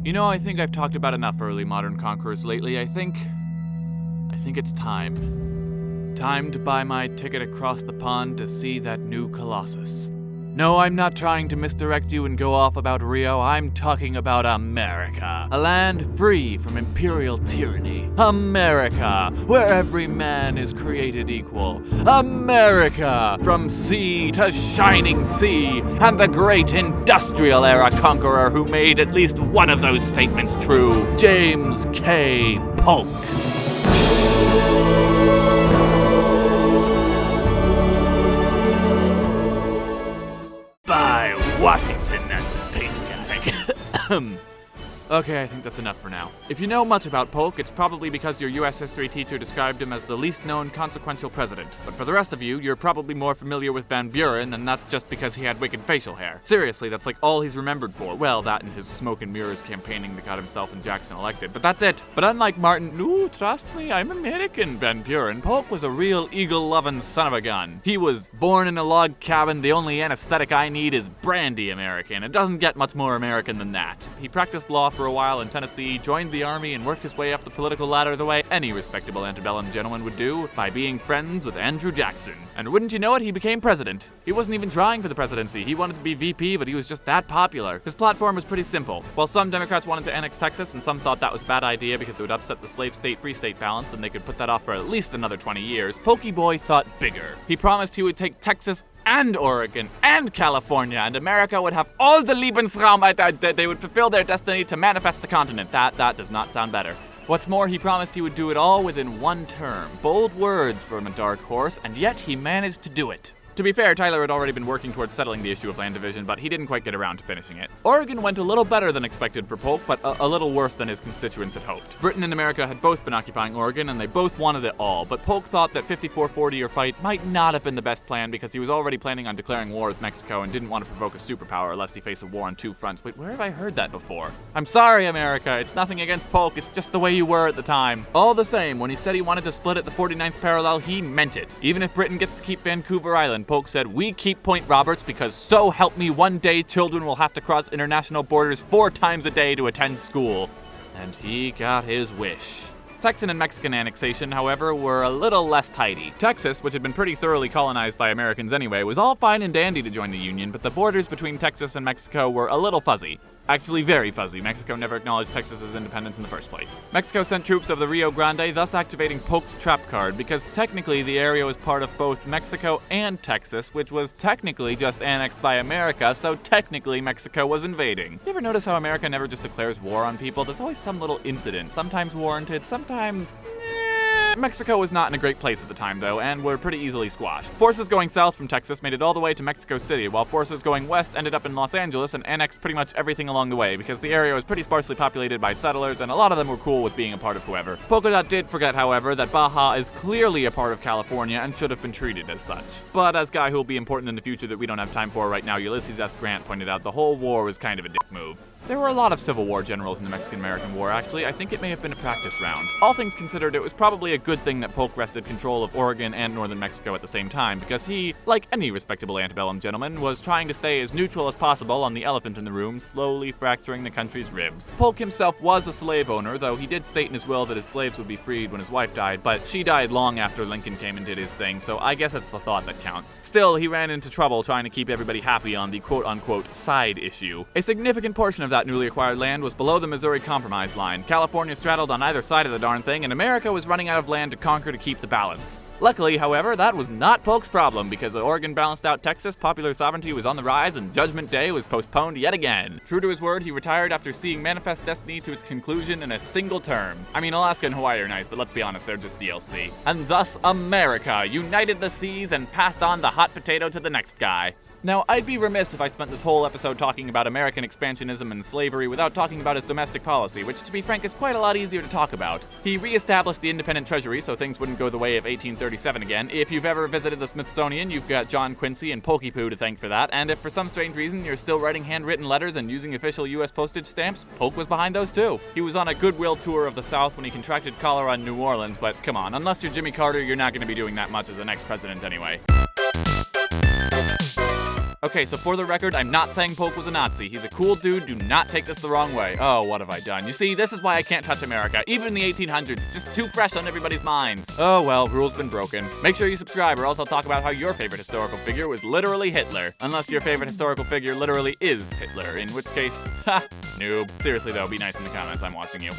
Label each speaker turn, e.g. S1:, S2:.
S1: You know, I think I've talked about enough early modern conquerors lately. I think it's time. Time to buy my ticket across the pond to see that new colossus. No, I'm not trying to misdirect you and go off about Rio. I'm talking about America. A land free from imperial tyranny. America, where every man is created equal. America, from sea to shining sea. And the great industrial era conqueror who made at least one of those statements true. James K. Polk. Washington, that was patriotic. Okay, I think that's enough for now. If you know much about Polk, it's probably because your US history teacher described him as the least known consequential president. But for the rest of you, you're probably more familiar with Van Buren, and that's just because he had wicked facial hair. Seriously, that's like all he's remembered for. Well, that and his smoke and mirrors campaigning that got himself and Jackson elected, but that's it. But unlike Martin, "No, trust me, I'm American," Van Buren, Polk was a real eagle-loving son of a gun. He was born in a log cabin. The only anesthetic I need is brandy American. It doesn't get much more American than that. He practiced law for a while in Tennessee, joined the army, and worked his way up the political ladder the way any respectable antebellum gentleman would do, by being friends with Andrew Jackson. And wouldn't you know it, he became president. He wasn't even trying for the presidency. He wanted to be VP, but he was just that popular. His platform was pretty simple. While some Democrats wanted to annex Texas, and some thought that was a bad idea because it would upset the slave state-free state balance, and they could put that off for at least another 20 years, Pokey Boy thought bigger. He promised he would take Texas and Oregon and California, and America would have all the Lebensraum, that they would fulfill their destiny to manifest the continent. That does not sound better. What's more, he promised he would do it all within one term. Bold words from a dark horse, and yet he managed to do it. To be fair, Tyler had already been working towards settling the issue of land division, but he didn't quite get around to finishing it. Oregon went a little better than expected for Polk, but a little worse than his constituents had hoped. Britain and America had both been occupying Oregon, and they both wanted it all, but Polk thought that 54-40 or fight might not have been the best plan because he was already planning on declaring war with Mexico and didn't want to provoke a superpower lest he face a war on two fronts. Wait, where have I heard that before? I'm sorry, America, it's nothing against Polk, it's just the way you were at the time. All the same, when he said he wanted to split at the 49th parallel, he meant it. Even if Britain gets to keep Vancouver Island, Polk said, "We keep Point Roberts because so help me one day children will have to cross international borders 4 times a day to attend school." And he got his wish. Texan and Mexican annexation, however, were a little less tidy. Texas, which had been pretty thoroughly colonized by Americans anyway, was all fine and dandy to join the Union, but the borders between Texas and Mexico were a little fuzzy. Actually, very fuzzy. Mexico never acknowledged Texas's independence in the first place. Mexico sent troops of the Rio Grande, thus activating Polk's trap card, because technically the area was part of both Mexico and Texas, which was technically just annexed by America, so technically Mexico was invading. You ever notice how America never just declares war on people? There's always some little incident, sometimes warranted, sometimes Mexico was not in a great place at the time, though, and were pretty easily squashed. Forces going south from Texas made it all the way to Mexico City, while forces going west ended up in Los Angeles and annexed pretty much everything along the way, because the area was pretty sparsely populated by settlers, and a lot of them were cool with being a part of whoever. Polka Dot did forget, however, that Baja is clearly a part of California and should have been treated as such. But as guy who will be important in the future that we don't have time for right now, Ulysses S. Grant pointed out, the whole war was kind of a dick move. There were a lot of Civil War generals in the Mexican-American War, actually. I think it may have been a practice round. All things considered, it was probably a good thing that Polk wrested control of Oregon and northern Mexico at the same time, because he, like any respectable antebellum gentleman, was trying to stay as neutral as possible on the elephant in the room, slowly fracturing the country's ribs. Polk himself was a slave owner, though he did state in his will that his slaves would be freed when his wife died, but she died long after Lincoln came and did his thing, so I guess it's the thought that counts. Still, he ran into trouble trying to keep everybody happy on the quote-unquote side issue. A significant portion of that newly acquired land was below the Missouri Compromise line. California straddled on either side of the darn thing, and America was running out of land to conquer to keep the balance. Luckily, however, that was not Polk's problem, because Oregon balanced out Texas, popular sovereignty was on the rise, and Judgment Day was postponed yet again. True to his word, he retired after seeing manifest destiny to its conclusion in a single term. I mean, Alaska and Hawaii are nice, but let's be honest, they're just DLC. And thus, America united the seas and passed on the hot potato to the next guy. Now, I'd be remiss if I spent this whole episode talking about American expansionism and slavery without talking about his domestic policy, which, to be frank, is quite a lot easier to talk about. He re-established the independent treasury so things wouldn't go the way of 1837 again. If you've ever visited the Smithsonian, you've got John Quincy and Pokey Poo to thank for that, and if for some strange reason you're still writing handwritten letters and using official US postage stamps, Polk was behind those too. He was on a goodwill tour of the South when he contracted cholera in New Orleans, but come on, unless you're Jimmy Carter, you're not going to be doing that much as an ex-president anyway. Okay, so for the record, I'm not saying Polk was a Nazi. He's a cool dude, do not take this the wrong way. Oh, what have I done? You see, this is why I can't touch America. Even in the 1800s, just too fresh on everybody's minds. Oh well, rule's been broken. Make sure you subscribe or else I'll talk about how your favorite historical figure was literally Hitler. Unless your favorite historical figure literally is Hitler, in which case, ha, noob. Seriously though, be nice in the comments, I'm watching you.